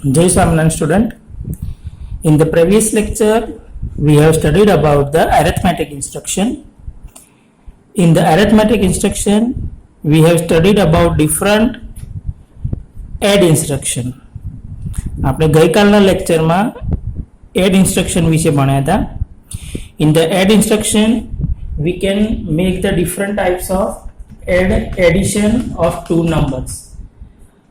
Jai Swaminarayan student. In the previous lecture, we have studied about the arithmetic instruction. In the arithmetic instruction, we have studied about different add instruction. આપણે ગઈકાલના લેક્ચરમાં add instruction વિશે ભણ્યા હતા. In the add instruction, we can make the different types of addition of two numbers.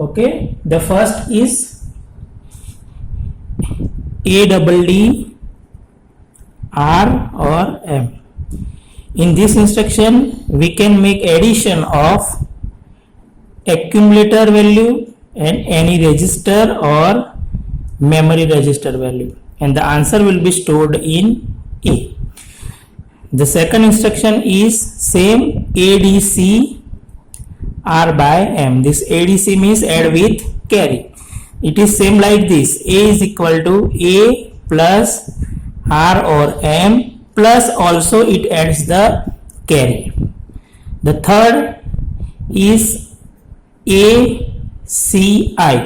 Okay, the first is ADD R or M. In this instruction, we can make addition of accumulator value and any register or memory register value, and the answer will be stored in A. The second instruction is same ADC R by M. This ADC means add with carry. It is same like this. A is equal to A plus R or M plus also it adds the carry. The third is ACI,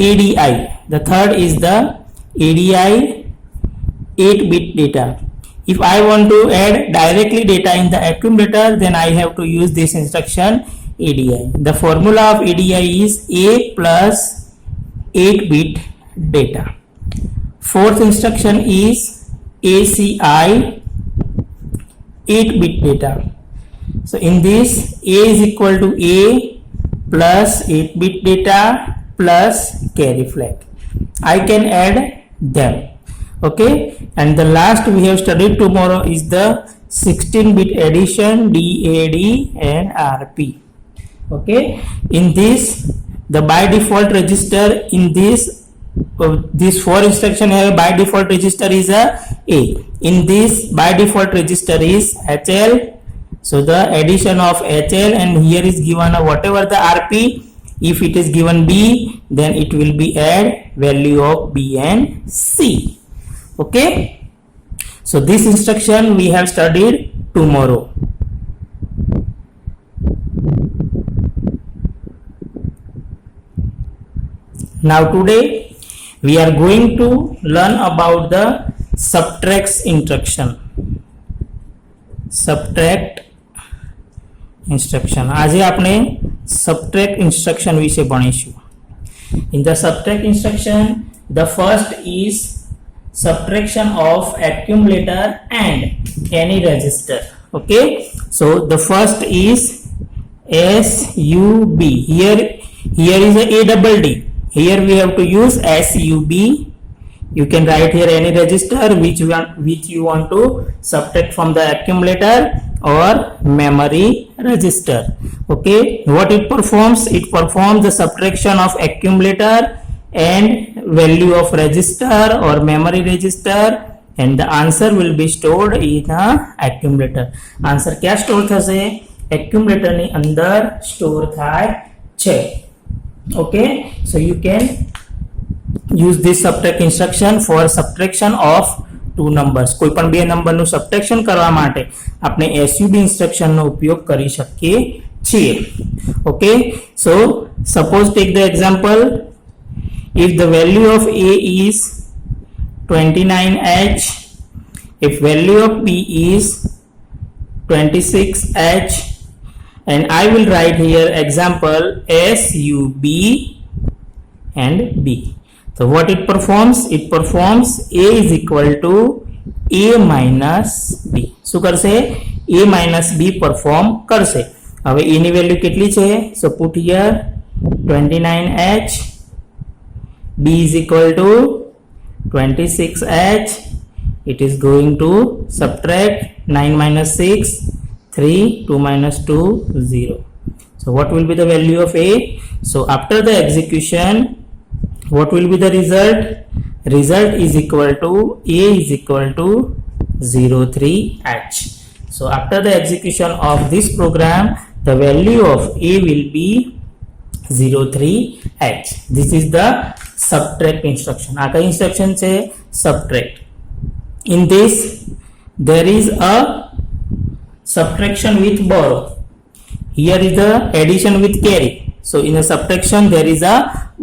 ADI. The third is the ADI 8-bit data. If I want to add directly data in the accumulator, then I have to use this instruction ADI. The formula of ADI is A plus 8-bit data. Fourth instruction is ACI 8-bit data. So in this, A is equal to A plus 8-bit data plus carry flag. I can add them. Okay, and the last we have studied tomorrow is the 16-bit addition, DAD and RP. Okay, in this, the by default register in this four instruction have by default register is a In this by default register is HL. So the addition of HL, and here is given a whatever the RP. If it is given B, then it will be add value of B and C. Okay, so this instruction we have studied tomorrow. Now today we are going to learn about the subtract instruction. Subtract instruction. આજે આપણે subtract instruction વિશે ભણીશું. In the subtract instruction, the first is subtraction of accumulator and any register. Okay, so the first is SUB. Here is a ADD. Here we have to use SUB. You can write here any register which you want to subtract from the accumulator or memory register. Okay, what it performs? It performs the subtraction of accumulator and value of register or memory register, and the answer will be stored in the accumulator. Answer क्या store થશે? Accumulator ની અંદર store થાય છે. Okay, so you can use this subtract instruction for subtraction of two numbers. કોઈ પણ બે નંબરનું subtraction કરવા માટે આપણે SUB instruction નો ઉપયોગ કરી શકીએ છીએ. Okay, so suppose take the example. If the value of A is 29H, if value of B is 26H, and I will write here example SUB and B. So what it performs? It performs A is equal to A minus B. શું કરશે? A minus B perform કરશે. હવે A ની value કેટલી છે? So put here 29H. B is equal to 26H. It is going to subtract 9 minus 6, 3, 2 minus 2, 0. So what will be the value of A? So after the execution, what will be the result? Result is equal to A is equal to 03H. So after the execution of this program, the value of A will be 03H. This is the subtract instruction. આ કઈ instruction છે? Subtract. In this, there is a subtraction with borrow. Here is the addition with carry. So in a subtraction there is a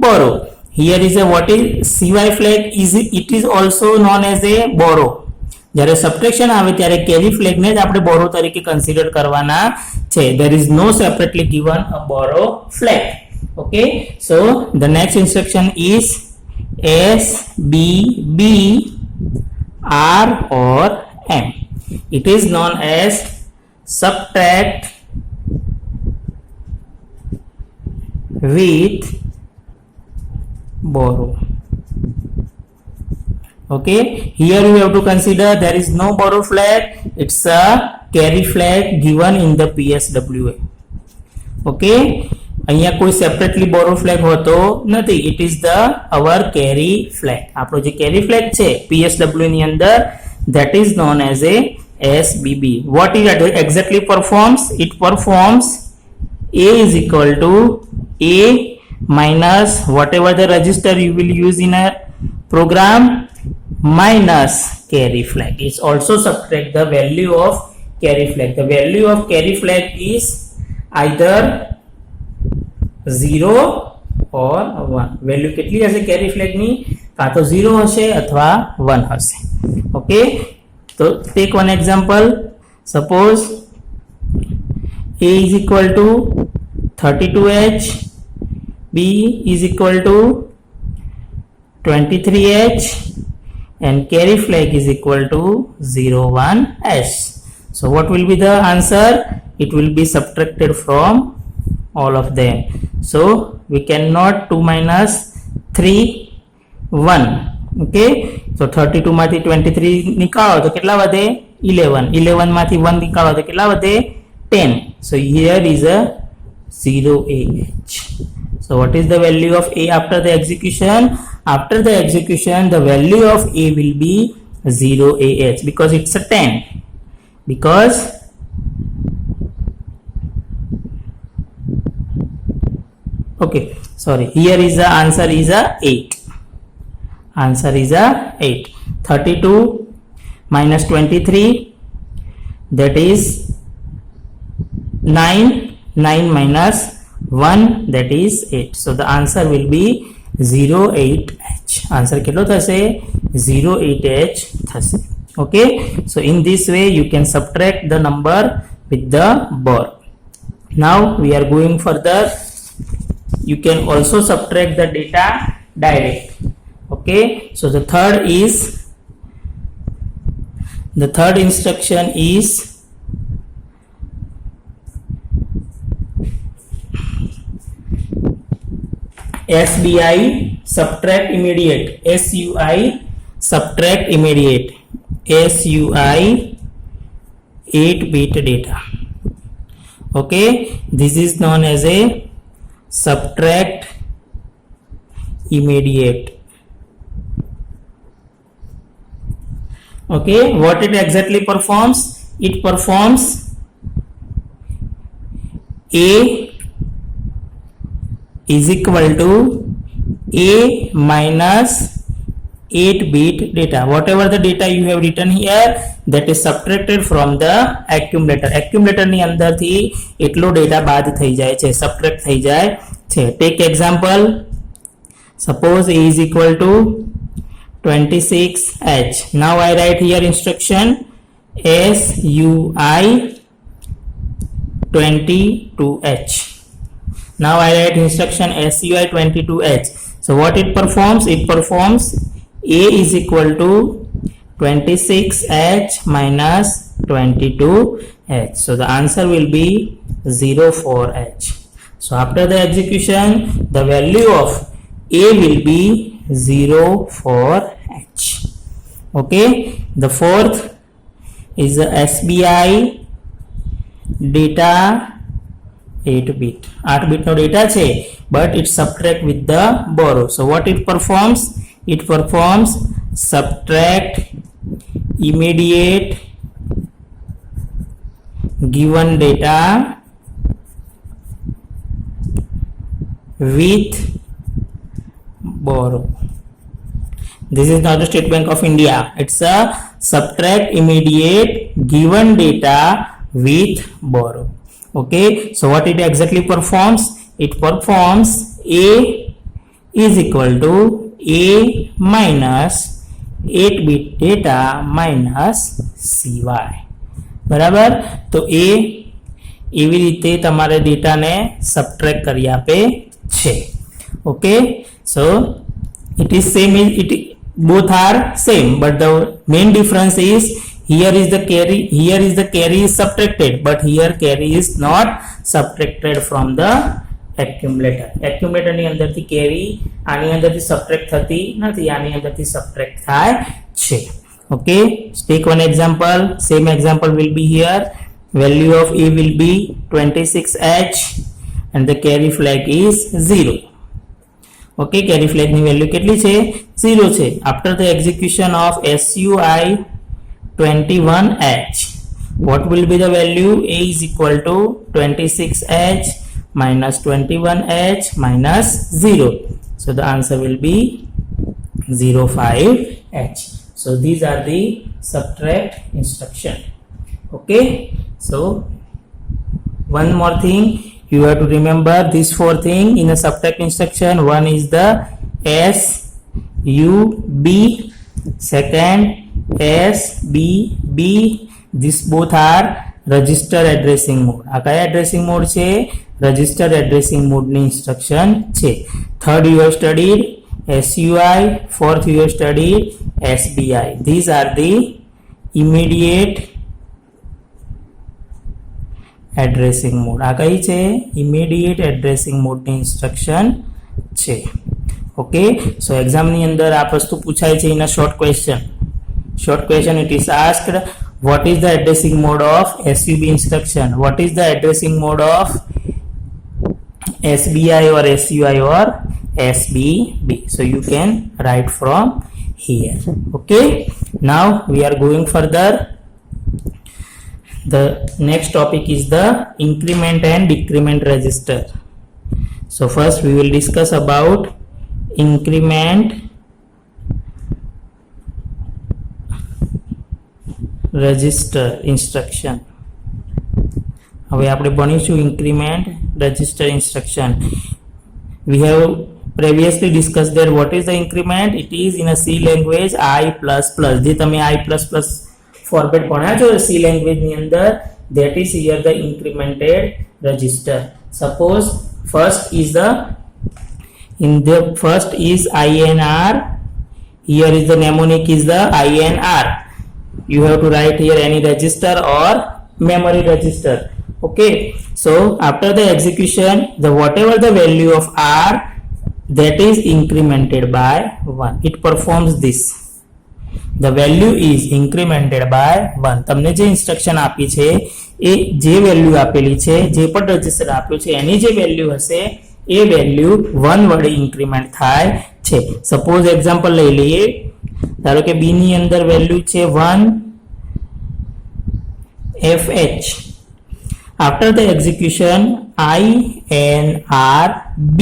borrow, here is a what is CY flag is it is also known as a borrow. જ્યારે subtraction આવે ત્યારે કેરી ફ્લેગને જ આપણે બોરો તરીકે consider કરવાના છે. there is no separately given a borrow flag. okay, so the next instruction is S, B, B, R or M. it is known as subtract with borrow. okay, here we have to consider there is no borrow flag, it's a carry flag given in the PSWA. okay, અહીંયા કોઈ separately બોરો flag હોતો નથી. it is the our carry flag. આપણો જે carry flag છે PSW ની અંદર that is known as a SBB. what it exactly performs? it performs A is equal to A minus whatever the register you will use in a program minus carry flag. It's also subtract the value of carry flag. The value of carry flag is either 0 or 1. value કેટલી હશે carry flag ની? કાં તો 0 હશે અથવા 1 હશે. okay, so take one example. suppose A is equal to 32H, B is equal to 23H and carry flag is equal to 01H. so what will be the answer? it will be subtracted from all of them. so we cannot 2 minus 3 1. okay, so 32 માંથી 23 નિકાળો તો કેટલા વધે? 11. 11 માંથી 1 નિકાળો તો કેટલા વધે? 10. so here is a 0AH. so what is the value of A after the execution? after the execution the value of A will be 0AH because it's a 10. because okay, sorry, here is the answer is a 8. answer is a 8. 32 minus 23 that is 9. 9 minus 1 that is 8. so the answer will be 08H. answer કેટલો થશે? 08H થશે. okay, so in this way you can subtract the number with the borrow. now we are going further. you can also subtract the data direct. okay, so the third instruction is SBI subtract immediate. SUI subtract immediate. SUI 8-bit data. okay, this is known as a subtract immediate. okay, what it exactly performs? it performs A is equal to A minus 8-bit data. whatever the data you have written here that is subtracted from the accumulator. accumulator ની અંદરથી એટલો data બાદ થઈ જાય છે, subtract થઈ જાય છે. take example. suppose A is equal to 26H. now I write here instruction SUI 22H. now I write instruction SUI 22H. so what it performs? it performs A is equal to 26H minus 22H. so the answer will be 04H. so after the execution the value of A will be 04H. okay, the fourth is the SBI data 8-bit. 8-bit no data છે but it subtract with the borrow. so what it performs? it performs subtract immediate given data with borrow. This is not the State Bank of India. It's a subtract immediate given data with borrow. Okay, so what it exactly performs? It performs A is equal to A minus 8-bit data minus CY. બરાબર, તો એ એવી રીતે તમારે ડેટાને subtract કરી આપે છે. Okay, so it is same, both are same, but the main difference is here is the carry is subtracted, but here carry is not subtracted from the accumulator. accumulator ની અંદરથી carry આની અંદરથી subtract થતી નથી, આની અંદરથી subtract થાય છે. Okay, take one example. Same example will be here. Value of A will be 26H and the carry flag is 0. Okay, carry flag ની value કેટલી છે? 0 છે. After the execution of SUI 21H, what will be the value? A is equal to 26H minus 21H minus 0. So the answer will be 05H. So these are the subtract instruction. Okay, so one more thing, you have to remember these 4 things in a subtract instruction. One is the SUB, second SBB. These both are register addressing mode. આ કયા addressing mode છે? register addressing mode ની instruction છે. Third you have studied SUI, fourth you have studied SBI. These are the immediate addressing mode. આ કઈ છે? immediate addressing mode ની instruction છે. ઓકે, સો એક્ઝામ ની અંદર આ વસ્તુ પૂછાય છે. In a short question it is asked, what is the addressing mode of SUB instruction? What is the addressing mode of SBI or SUI or SBB? So you can write from here. Okay, now we are going further. The next topic is the increment and decrement register. So first we will discuss about increment register instruction. હવે આપણે ભણીશું increment register instruction. We have previously discussed that what is the increment? It is in a C language I++. જે તમે I++ format ભણ્યા છો C language ની અંદર, that is here the incremented register. Suppose first is INR. Here is the mnemonic is the INR. You have to write here any register or memory register. Okay, so after the execution, the whatever the value of R, that is incremented by 1. It performs this. The value is incremented by 1. તમને જે instruction આપી છે એ જે value આપેલી છે, જે પણ register આપ્યું છે એની જે વેલ્યુ હશે એ વેલ્યુ 1 વડે ઇન્ક્રીમેન્ટ થાય છે. સપોઝ એક્ઝામ્પલ લઈ લઈએ. ધારો કે બી ની અંદર વેલ્યુ છે 1FH. After the execution INRB,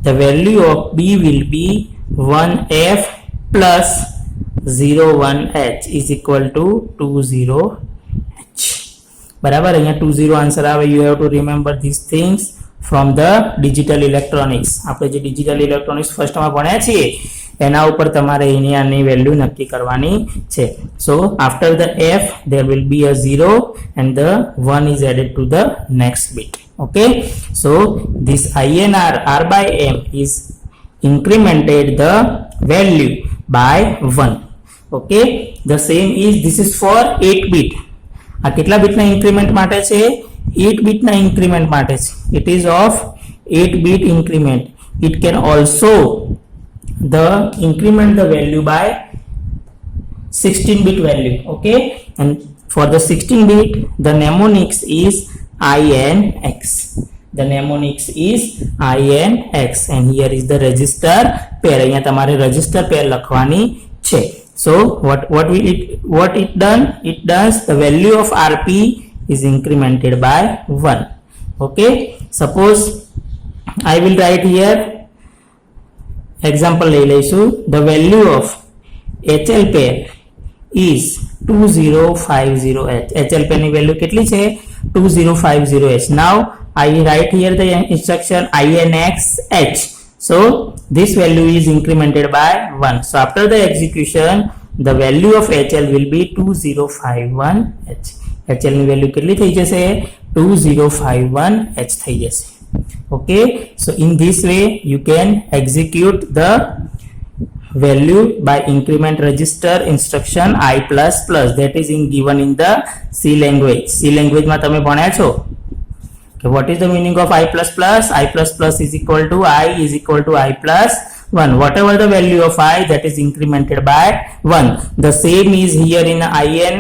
the value of B will be 1F plus 01H is equal to 20H. બરાબર, અહીંયા 20 આન્સર આવે. You have to remember these things from the digital electronics. આપણે જે digital electronics ફર્સ્ટમાં ભણ્યા છીએ એના ઉપર તમારે એની આની વેલ્યુ નક્કી કરવાની છે. So after the F there will be a 0 and the 1 is added to the next bit. Okay, so this INR R by M is incremented the value by 1. Okay, the same is this is for 8 bit. આ કેટલા બીટના increment માટે છે? 8 બીટના increment માટે છે. It is of 8 bit increment. It can also the increment the value by 16 bit value. Okay, and for the 16 bit the mnemonics is INX. The mnemonics is INX and here is the register pair. અહીંયા તમારે register pair લખવાની છે. So what it does the value of RP is incremented by 1. Okay, suppose I will write here example લઈ લઈશું. The value of HL pair is 2050H. HL pair ની value કેટલી છે? 2050H. Now I write here the instruction INXH. So this value is incremented by 1. So after the execution, the value of HL will be 2051H. HL ની value કેટલી થઈ જશે? 2051H થઈ જશે. Okay, so in this way you can execute the value by increment register instruction I++, that is given in the C language. C language માં તમે ભણ્યા છો કે what is the meaning of I++? I++ is equal to I is equal to I plus 1. Whatever the value of I, that is incremented by 1. The same is here in IN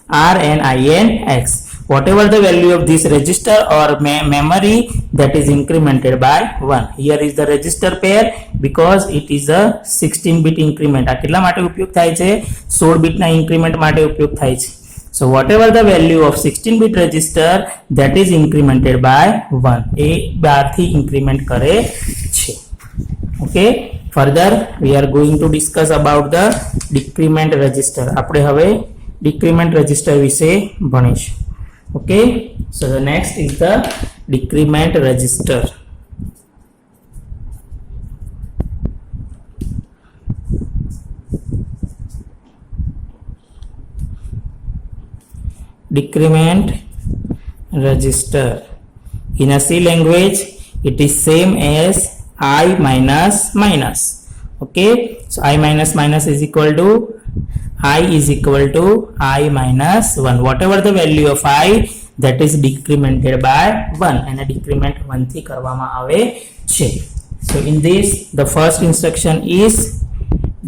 R and IN X. Whatever the value of this register or memory, that is incremented by 1. Here is the register pair because it is a 16-bit increment. આ કેટલા માટે ઉપયોગ થાય છે? 16 bit ના increment માટે ઉપયોગ થાય છે. So whatever the value of 16-bit register, that is incremented by 1. એ 12 થી increment કરે છે. Okay. Further, we are going to discuss about the decrement register. આપણે હવે decrement register વિશે ભણીશું. Okay, so the next is the decrement register. Decrement register in a C language, it is same as I minus minus. Okay, so I minus minus is equal to I is equal to I minus 1. Whatever the value of I, that is decremented by 1 and a decrement 1 થી કરવામાં આવે છે. So in this, the first instruction is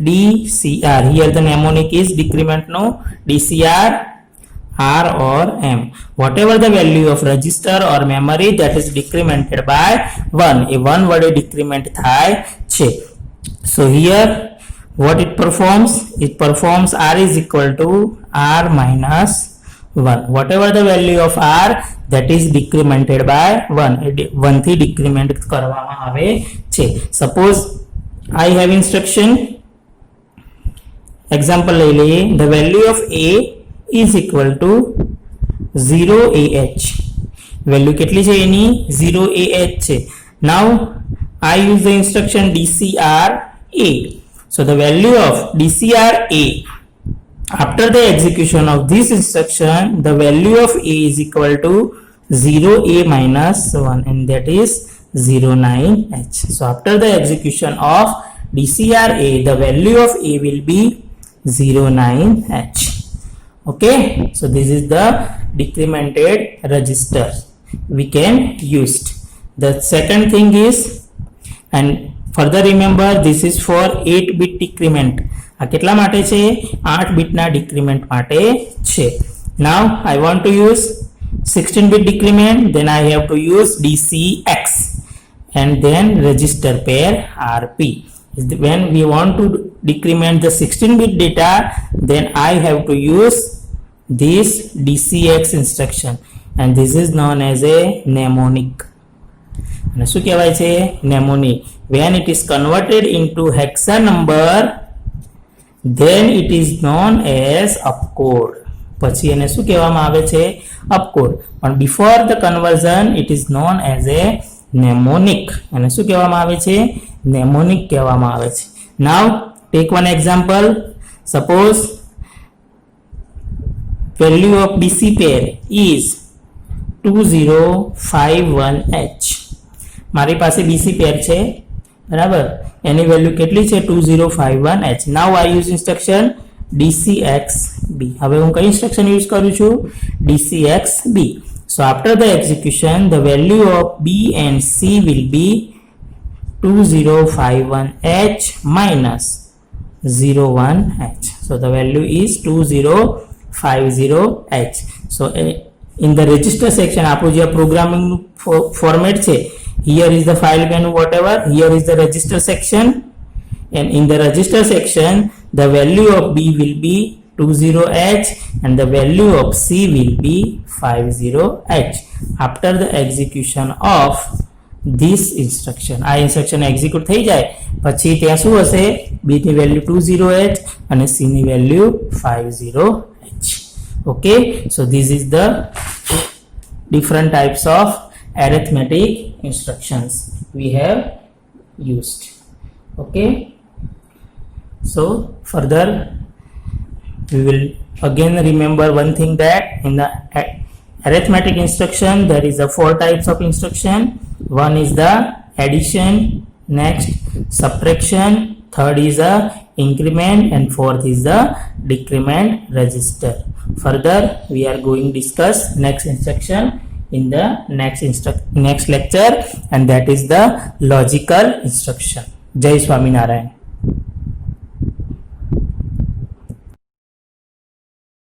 DCR. Here the mnemonic is decrement no DCR R or M. Whatever the value of register or memory, that is decremented by 1. A 1 વડે decrement થાય છે. So here what it performs? It performs R is equal to R minus 1. Whatever the value of R, that is decremented by 1. 1 થી decrement કરવામાં આવે છે. Suppose I have instruction. Example લઈ લઈએ. The value of A is equal to 0AH. Value કેટલી છે એની? 0AH છે. Now I use the instruction DCR A. So the value of DCR A, after the execution of this instruction, the value of A is equal to 0A minus 1 and that is 09H. So after the execution of DCR A, the value of A will be 09H. Okay, so this is the decremented register we can use. The second thing is, and further remember, this is for 8-bit decrement. આ કેટલા માટે છે? 8 bit ના decrement માટે છે. Now I want to use 16-bit decrement, then I have to use DCX and then register pair RP. When we want to decrement the 16-bit data, then I have to use this DCX instruction and this is known as a mnemonic. અને શું કહેવાય છે? mnemonic. When it is converted into hexa number, then it is known as opcode. પછી એને શું કહેવામાં આવે છે? opcode. પણ before the conversion, it is known as a mnemonic. અને શું કહેવામાં આવે છે? mnemonic કહેવામાં આવે છે. Now take one example. Suppose value of DC pair is 2051H. મારી પાસે BC પેર છે, બરાબર? એની વેલ્યુ કેટલી છે? 2051H. Now I use instruction DCXB. હવે હું કઈ instruction use કરું છું? DCXB. So after the execution, the value of B and C will be 2051H minus 01H. So the value is 2050H. So in the register section, આપણું જે programming format છે, here is the file menu, whatever, here is the register section, and in the register section the value of B will be 20H and the value of C will be 50H. After the execution of this instruction, આ instruction execute થઈ જાય પછી ત્યાં શું હશે? B ની value 20H અને C ની value 50H. Okay, so this is the different types of arithmetic instructions we have used. Okay, so further we will again remember one thing, that in the arithmetic instruction there is a 4 types of instruction. One is the addition, next subtraction, third is the increment, and fourth is the decrement register. Further we are going to discuss next instruction in the next lecture, and that is the logical instruction. Jai Swaminarayan.